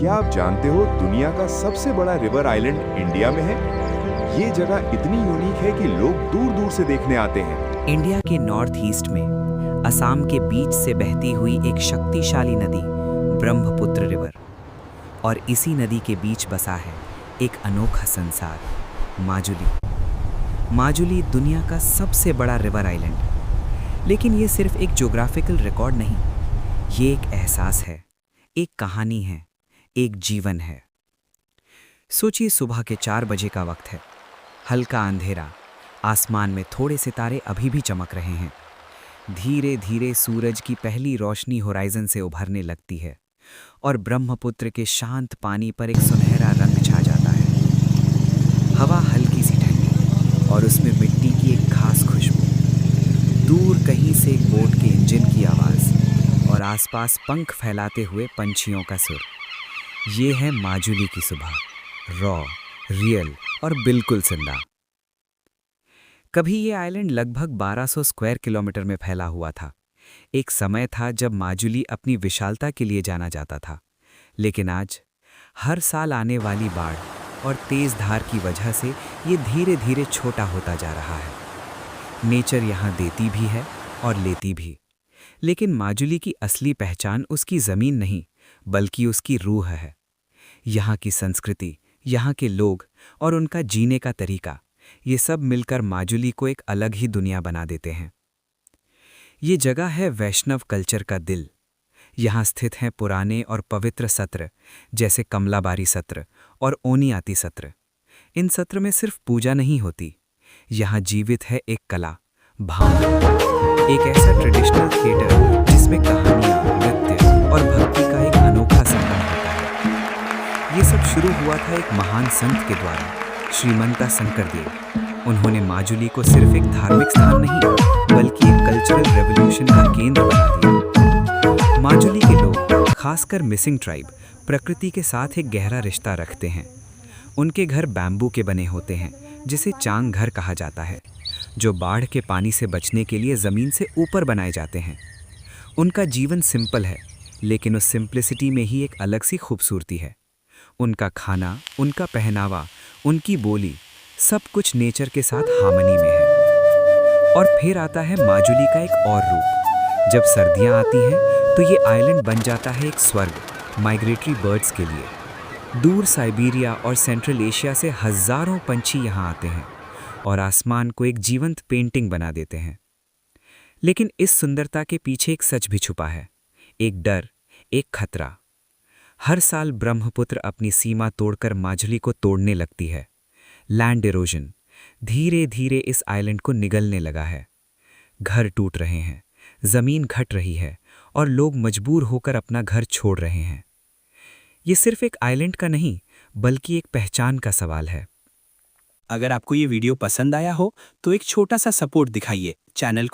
क्या आप जानते हो दुनिया का सबसे बड़ा रिवर आइलैंड इंडिया में है? ये जगह इतनी यूनिक है कि लोग दूर दूर से देखने आते हैं। इंडिया के नॉर्थ ईस्ट में असम के बीच से बहती हुई एक शक्तिशाली नदी ब्रह्मपुत्र रिवर, और इसी नदी के बीच बसा है एक अनोखा संसार, माजुली दुनिया का सबसे बड़ा रिवर आइलैंड। लेकिन ये सिर्फ एक ज्योग्राफिकल रिकॉर्ड नहीं, ये एक एहसास है, एक कहानी है, एक जीवन है। सोचिए, सुबह के 4 बजे का वक्त है, हल्का अंधेरा, आसमान में थोड़े सितारे अभी भी चमक रहे हैं। धीरे धीरे सूरज की पहली रोशनी होराइजन से उभरने लगती है और ब्रह्मपुत्र के शांत पानी पर एक सुनहरा रंग छा जाता है। हवा हल्की सी ठंडी और उसमें मिट्टी की एक खास खुशबू। दूर कहीं से एक बोट के इंजन की आवाज़ और आसपास पंख फैलाते हुए पंछियों का सुर। ये है माजुली की सुबह, रॉ, रियल और बिल्कुल जिंदा। कभी ये आइलैंड लगभग 1200 स्क्वायर किलोमीटर में फैला हुआ था। एक समय था जब माजुली अपनी विशालता के लिए जाना जाता था। लेकिन आज हर साल आने वाली बाढ़ और तेज धार की वजह से ये धीरे धीरे छोटा होता जा रहा है। नेचर यहाँ देती भी है और लेती भी। लेकिन माजुली की असली पहचान उसकी ज़मीन नहीं, बल्कि उसकी रूह है। यहाँ की संस्कृति, यहाँ के लोग और उनका जीने का तरीका, ये सब मिलकर माजुली को एक अलग ही दुनिया बना देते हैं। ये जगह है वैष्णव कल्चर का दिल। यहाँ स्थित हैं पुराने और पवित्र सत्र, जैसे कमलाबारी सत्र और ओनियाती सत्र। इन सत्र में सिर्फ पूजा नहीं होती, यहाँ जीवित है एक कला, भावना, एक ऐसा ट्रेडिशनल थिएटर जिसमें कहानियाँ, नृत्य और भक्ति का एक अनोखा संगम होता है। ये सब शुरू हुआ था एक महान संत के द्वारा, श्रीमंता शंकरदेव। उन्होंने माजुली को सिर्फ एक धार्मिक स्थान नहीं, बल्कि एक कल्चरल रेवोल्यूशन का केंद्र बना दिया। माजुली के लोग, खासकर मिसिंग ट्राइब, प्रकृति के साथ एक गहरा रिश्ता रखते हैं। उनके घर बैम्बू के बने होते हैं, जिसे चांग घर कहा जाता है, जो बाढ़ के पानी से बचने के लिए ज़मीन से ऊपर बनाए जाते हैं। उनका जीवन सिंपल है, लेकिन उस सिंप्लिसिटी में ही एक अलग सी खूबसूरती है। उनका खाना, उनका पहनावा, उनकी बोली, सब कुछ नेचर के साथ हार्मनी में है। और फिर आता है माजुली का एक और रूप। जब सर्दियां आती हैं तो ये आइलैंड बन जाता है एक स्वर्ग माइग्रेटरी बर्ड्स के लिए। दूर साइबेरिया और सेंट्रल एशिया से हज़ारों पंछी यहाँ आते हैं और आसमान को एक जीवंत पेंटिंग बना देते हैं। लेकिन इस सुंदरता के पीछे एक सच भी छुपा है, एक डर, एक खतरा। हर साल ब्रह्मपुत्र अपनी सीमा तोड़कर माजुली को तोड़ने लगती है। लैंड इरोजन धीरे धीरे इस आइलैंड को निगलने लगा है। घर टूट रहे हैं, जमीन घट रही है और लोग मजबूर होकर अपना घर छोड़ रहे हैं। ये सिर्फ एक आइलैंड का नहीं, बल्कि एक पहचान का सवाल है। अगर आपको ये वीडियो पसंद आया हो तो एक छोटा सा सपोर्ट दिखाइए, चैनल को